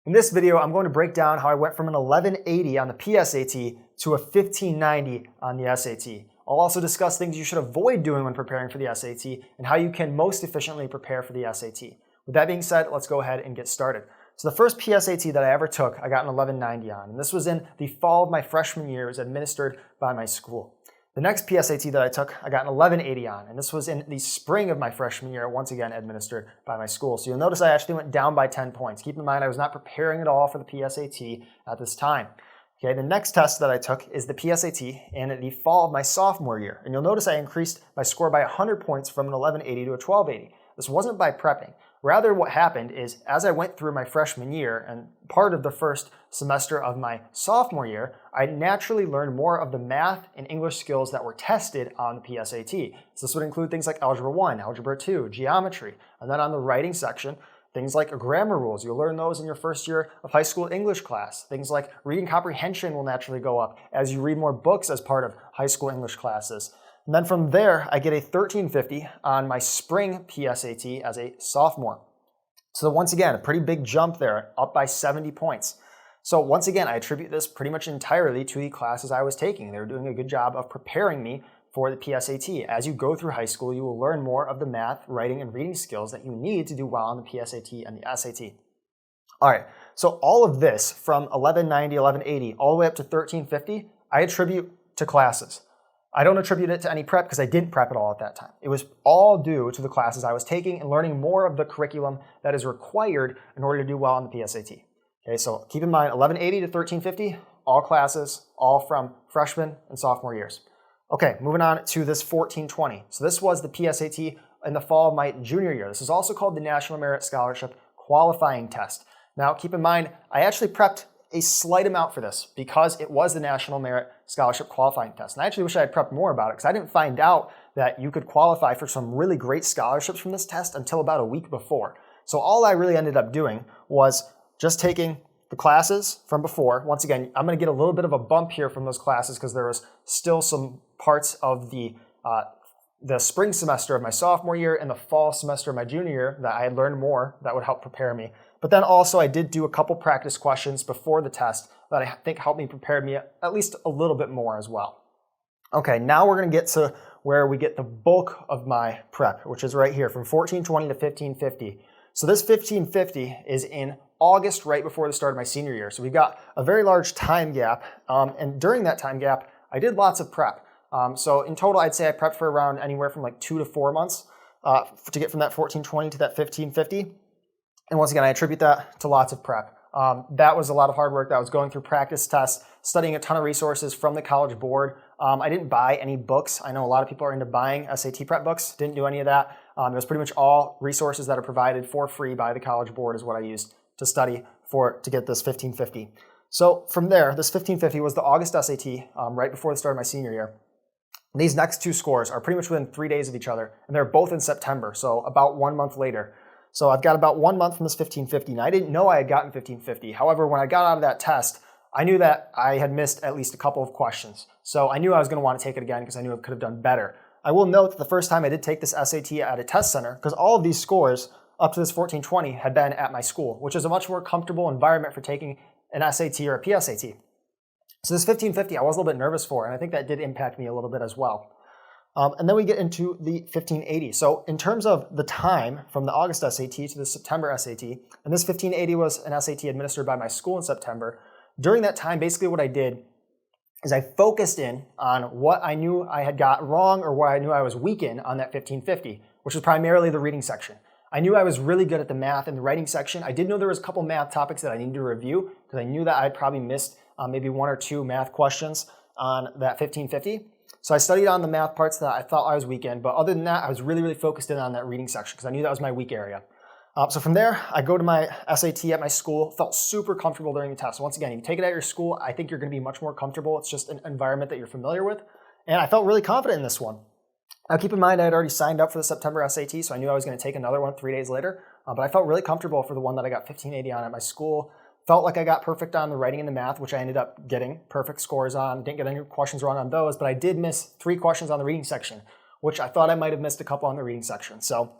In this video, I'm going to break down how I went from an 1180 on the PSAT to a 1590 on the SAT. I'll also discuss things you should avoid doing when preparing for the SAT and how you can most efficiently prepare for the SAT. With that being said, let's go ahead and get started. So the first PSAT that I ever took, I got an 1190 on, and this was in the fall of my freshman year. It was administered by my school. The next PSAT that I took, I got an 1180 on, and this was in the spring of my freshman year, once again administered by my school. So you'll notice I actually went down by 10 points. Keep in mind I was not preparing at all for the PSAT at this time. Okay, the next test that I took is the PSAT in the fall of my sophomore year, and you'll notice I increased my score by 100 points from an 1180 to a 1280. This wasn't by prepping. Rather, what happened is as I went through my freshman year and part of the first semester of my sophomore year, I naturally learned more of the math and English skills that were tested on the PSAT. So this would include things like Algebra 1, Algebra 2, geometry, and then on the writing section, things like grammar rules. You'll learn those in your first year of high school English class. Things like reading comprehension will naturally go up as you read more books as part of high school English classes. And then from there, I get a 1350 on my spring PSAT as a sophomore. So once again, a pretty big jump there, up by 70 points. So once again, I attribute this pretty much entirely to the classes I was taking. They were doing a good job of preparing me for the PSAT. As you go through high school, you will learn more of the math, writing, and reading skills that you need to do well on the PSAT and the SAT. All right, so all of this from 1190, 1180, all the way up to 1350, I attribute to classes. I don't attribute it to any prep because I didn't prep at all at that time. It was all due to the classes I was taking and learning more of the curriculum that is required in order to do well on the PSAT. Okay, so keep in mind 1180 to 1350, all classes, all from freshman and sophomore years. Okay, moving on to this 1420. So this was the PSAT in the fall of my junior year. This is also called the National Merit Scholarship Qualifying Test. Now keep in mind, I actually prepped a slight amount for this because it was the National Merit Scholarship Qualifying Test. And I actually wish I had prepped more about it because I didn't find out that you could qualify for some really great scholarships from this test until about a week before. So all I really ended up doing was just taking the classes from before. Once again, I'm going to get a little bit of a bump here from those classes because there was still some parts of the spring semester of my sophomore year and the fall semester of my junior year that I had learned more that would help prepare me. But then also I did do a couple practice questions before the test that I think helped me prepare me at least a little bit more as well. Okay, now we're going to get to where we get the bulk of my prep, which is right here from 1420 to 1550. So this 1550 is in August, right before the start of my senior year. So we've got a very large time gap. And during that time gap, I did lots of prep. So in total, I'd say I prepped for around anywhere from like 2 to 4 months to get from that 1420 to that 1550. And once again, I attribute that to lots of prep. That was a lot of hard work. That was going through practice tests, studying a ton of resources from the College Board. I didn't buy any books. I know a lot of people are into buying SAT prep books. Didn't do any of that. It was pretty much all resources that are provided for free by the College Board is what I used to study to get this 1550. So from there, this 1550 was the August SAT, right before the start of my senior year. These next two scores are pretty much within 3 days of each other, and they're both in September, so about 1 month later. So I've got about 1 month from this 1550, and I didn't know I had gotten 1550. However, when I got out of that test, I knew that I had missed at least a couple of questions. So I knew I was going to want to take it again because I knew I could have done better. I will note that the first time I did take this SAT at a test center, because all of these scores up to this 1420 had been at my school, which is a much more comfortable environment for taking an SAT or a PSAT. So this 1550 I was a little bit nervous for, and I think that did impact me a little bit as well. And then we get into the 1580. So in terms of the time from the August SAT to the September SAT, and this 1580 was an SAT administered by my school in September. During that time, basically what I did is I focused in on what I knew I had got wrong or what I knew I was weak in on that 1550, which was primarily the reading section. I knew I was really good at the math and the writing section. I did know there was a couple math topics that I needed to review because I knew that I'd probably missed maybe 1 or 2 math questions on that 1550. So I studied on the math parts that I thought I was weak in, but other than that, I was really focused in on that reading section because I knew that was my weak area. So from there, I go to my SAT at my school, felt super comfortable during the test. Once again, if you take it at your school, I think you're going to be much more comfortable. It's just an environment that you're familiar with. And I felt really confident in this one. Now keep in mind, I had already signed up for the September SAT, so I knew I was going to take another one 3 days later. But I felt really comfortable for the one that I got 1580 on at my school. Felt like I got perfect on the writing and the math, which I ended up getting perfect scores on. Didn't get any questions wrong on those, but I did miss 3 questions on the reading section, which I thought I might have missed a couple on the reading section. So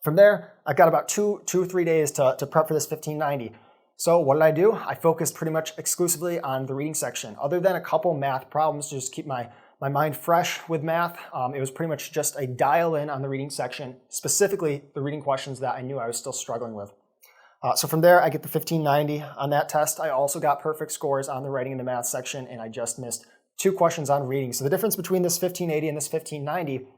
from there, I've got about 2 or 3 days to prep for this 1590. So what did I do? I focused pretty much exclusively on the reading section. Other than a couple math problems to just keep my mind fresh with math, it was pretty much just a dial in on the reading section, specifically the reading questions that I knew I was still struggling with. So from there, I get the 1590 on that test. I also got perfect scores on the writing and the math section, and I just missed 2 questions on reading. So the difference between this 1580 and this 1590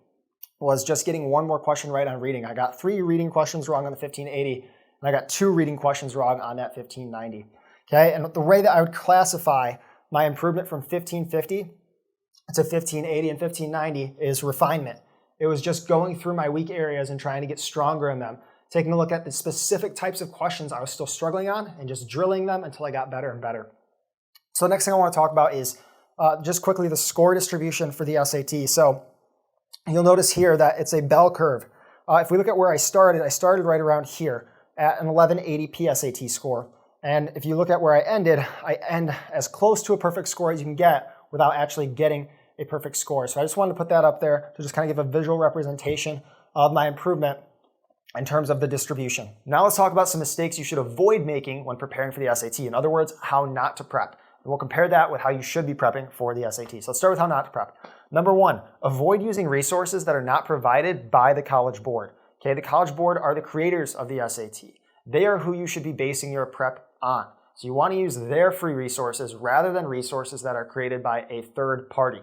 was just getting 1 more question right on reading. I got 3 reading questions wrong on the 1580, and I got 2 reading questions wrong on that 1590. Okay, and the way that I would classify my improvement from 1550 to 1580 and 1590 is refinement. It was just going through my weak areas and trying to get stronger in them, taking a look at the specific types of questions I was still struggling on and just drilling them until I got better and better. So the next thing I want to talk about is just quickly the score distribution for the SAT. So you'll notice here that it's a bell curve. If we look at where I started right around here at an 1180 PSAT score. And if you look at where I end as close to a perfect score as you can get without actually getting a perfect score. So I just wanted to put that up there to just kind of give a visual representation of my improvement in terms of the distribution. Now let's talk about some mistakes you should avoid making when preparing for the SAT. In other words, how not to prep. And we'll compare that with how you should be prepping for the SAT. So let's start with how not to prep. Number 1, avoid using resources that are not provided by the College Board. Okay, the College Board are the creators of the SAT. They are who you should be basing your prep on. So you want to use their free resources rather than resources that are created by a third party.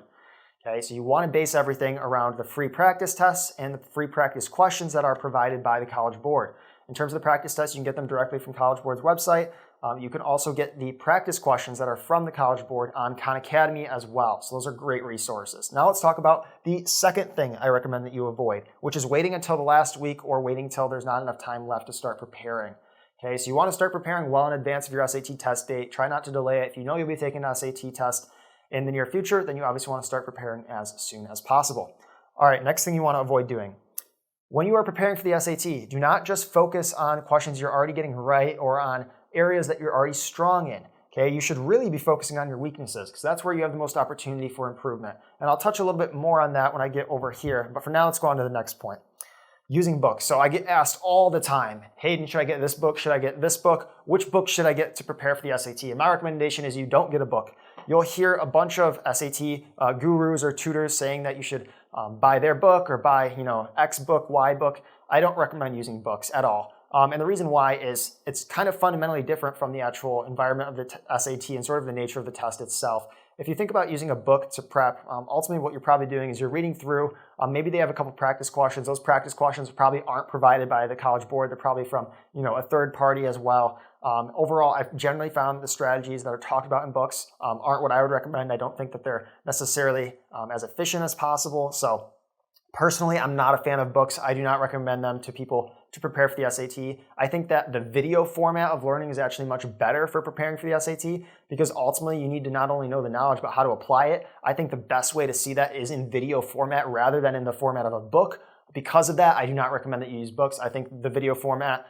Okay, so you want to base everything around the free practice tests and the free practice questions that are provided by the College Board. In terms of the practice tests, you can get them directly from College Board's website. You can also get the practice questions that are from the College Board on Khan Academy as well. So those are great resources. Now let's talk about the second thing I recommend that you avoid, which is waiting until the last week or waiting until there's not enough time left to start preparing. Okay, so you want to start preparing well in advance of your SAT test date. Try not to delay it. If you know you'll be taking an SAT test in the near future, then you obviously want to start preparing as soon as possible. All right, next thing you want to avoid doing. When you are preparing for the SAT, do not just focus on questions you're already getting right or on areas that you're already strong in. Okay, you should really be focusing on your weaknesses because that's where you have the most opportunity for improvement. And I'll touch a little bit more on that when I get over here. But for now, let's go on to the next point. Using books. So I get asked all the time, Hayden, should I get this book? Should I get this book? Which book should I get to prepare for the SAT? And my recommendation is you don't get a book. You'll hear a bunch of SAT gurus or tutors saying that you should buy their book or buy, X book, Y book. I don't recommend using books at all. And the reason why is it's kind of fundamentally different from the actual environment of the SAT and sort of the nature of the test itself. If you think about using a book to prep, ultimately what you're probably doing is you're reading through, maybe they have a couple practice questions. Those practice questions probably aren't provided by the College Board. They're probably from, a third party as well. Overall, I've generally found the strategies that are talked about in books aren't what I would recommend. I don't think that they're necessarily as efficient as possible. So personally, I'm not a fan of books. I do not recommend them to people to prepare for the SAT. I think that the video format of learning is actually much better for preparing for the SAT because ultimately you need to not only know the knowledge, but how to apply it. I think the best way to see that is in video format rather than in the format of a book. Because of that, I do not recommend that you use books. I think the video format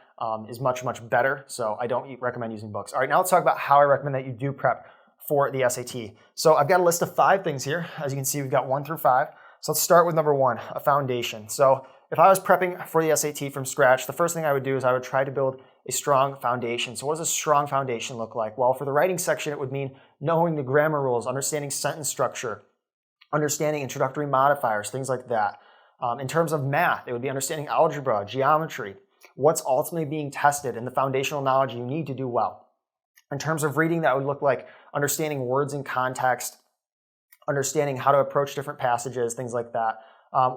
is much, much better, so I don't recommend using books. All right, now let's talk about how I recommend that you do prep for the SAT. So I've got a list of 5 things here. As you can see, we've got 1 through 5. So let's start with number 1, a foundation. So if I was prepping for the SAT from scratch, the first thing I would do is I would try to build a strong foundation. So what does a strong foundation look like? Well, for the writing section, it would mean knowing the grammar rules, understanding sentence structure, understanding introductory modifiers, things like that. In terms of math, it would be understanding algebra, geometry, what's ultimately being tested, and the foundational knowledge you need to do well. In terms of reading, that would look like understanding words in context, understanding how to approach different passages, things like that.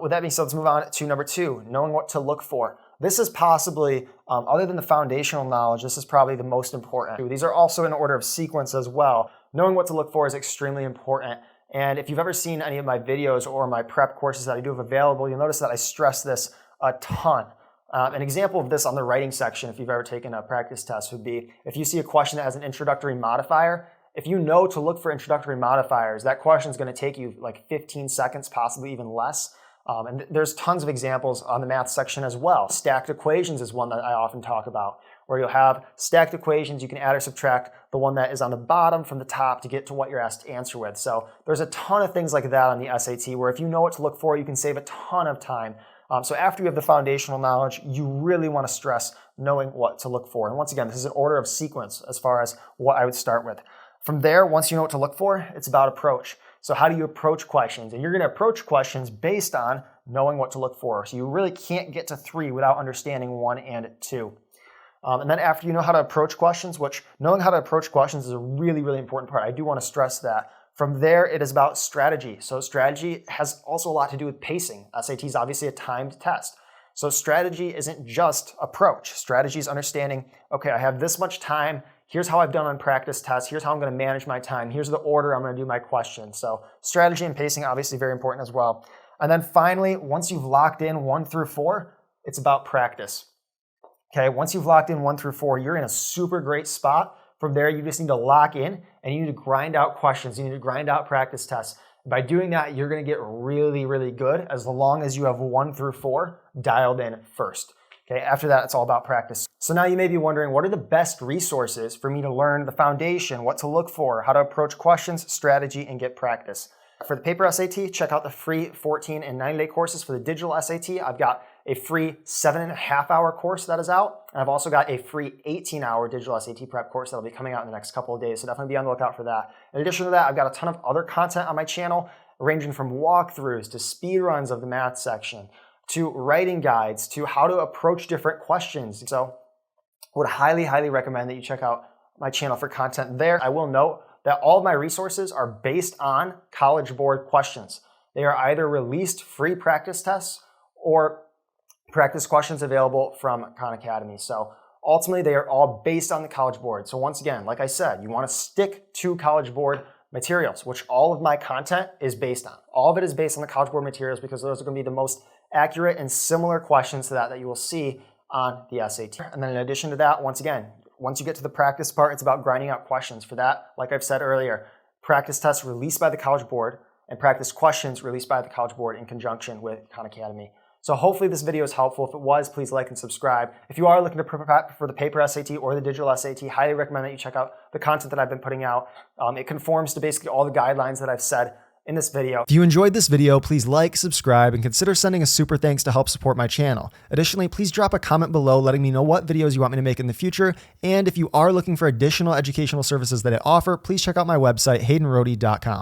With that being said, let's move on to number 2, knowing what to look for. This is possibly, other than the foundational knowledge, this is probably the most important. These are also in order of sequence as well. Knowing what to look for is extremely important. And if you've ever seen any of my videos or my prep courses that I do have available, you'll notice that I stress this a ton. An example of this on the writing section, if you've ever taken a practice test, would be if you see a question that has an introductory modifier, if you know to look for introductory modifiers, that question is going to take you like 15 seconds, possibly even less. And there's tons of examples on the math section as well. Stacked equations is one that I often talk about, where you'll have stacked equations. You can add or subtract the one that is on the bottom from the top to get to what you're asked to answer with. So there's a ton of things like that on the SAT where if you know what to look for, you can save a ton of time. So after you have the foundational knowledge, you really want to stress knowing what to look for. And once again, this is an order of sequence as far as what I would start with. From there, once you know what to look for, it's about approach. So how do you approach questions? And you're going to approach questions based on knowing what to look for. So you really can't get to 3 without understanding 1 and 2. And then after you know how to approach questions, which knowing how to approach questions is a really, really important part. I do want to stress that. From there, it is about strategy. So strategy has also a lot to do with pacing. SAT is obviously a timed test. So strategy isn't just approach. Strategy is understanding, okay, I have this much time. Here's how I've done on practice tests. Here's how I'm going to manage my time. Here's the order I'm going to do my questions. So strategy and pacing obviously very important as well. And then finally, once you've locked in 1 through 4, it's about practice. Okay, once you've locked in 1 through 4, you're in a super great spot. From there, you just need to lock in and you need to grind out questions. You need to grind out practice tests. By doing that, you're going to get really, really good as long as you have 1 through 4 dialed in first. Okay, after that, it's all about practice. So now you may be wondering, what are the best resources for me to learn the foundation, what to look for, how to approach questions, strategy, and get practice? For the paper SAT, check out the free 14 and 90-day courses. For the digital SAT, I've got a free 7.5-hour course that is out. And I've also got a free 18-hour digital SAT prep course that'll be coming out in the next couple of days. So definitely be on the lookout for that. In addition to that, I've got a ton of other content on my channel, ranging from walkthroughs to speed runs of the math section, to writing guides, to how to approach different questions. So I would highly, highly recommend that you check out my channel for content there. I will note that all of my resources are based on College Board questions. They are either released free practice tests or practice questions available from Khan Academy. So ultimately, they are all based on the College Board. So once again, like I said, you want to stick to College Board materials, which all of my content is based on. All of it is based on the College Board materials because those are going to be the most accurate and similar questions to that you will see on the SAT. And then in addition to that, once again, once you get to the practice part, it's about grinding out questions. For that, like I've said earlier, practice tests released by the College Board and practice questions released by the College Board in conjunction with Khan Academy. So hopefully this video is helpful. If it was, please like and subscribe. If you are looking to prep for the paper SAT or the digital SAT, highly recommend that you check out the content that I've been putting out. It conforms to basically all the guidelines that I've said in this video. If you enjoyed this video, please like, subscribe, and consider sending a super thanks to help support my channel. Additionally, please drop a comment below letting me know what videos you want me to make in the future. And if you are looking for additional educational services that I offer, please check out my website, haydenrhodea.com.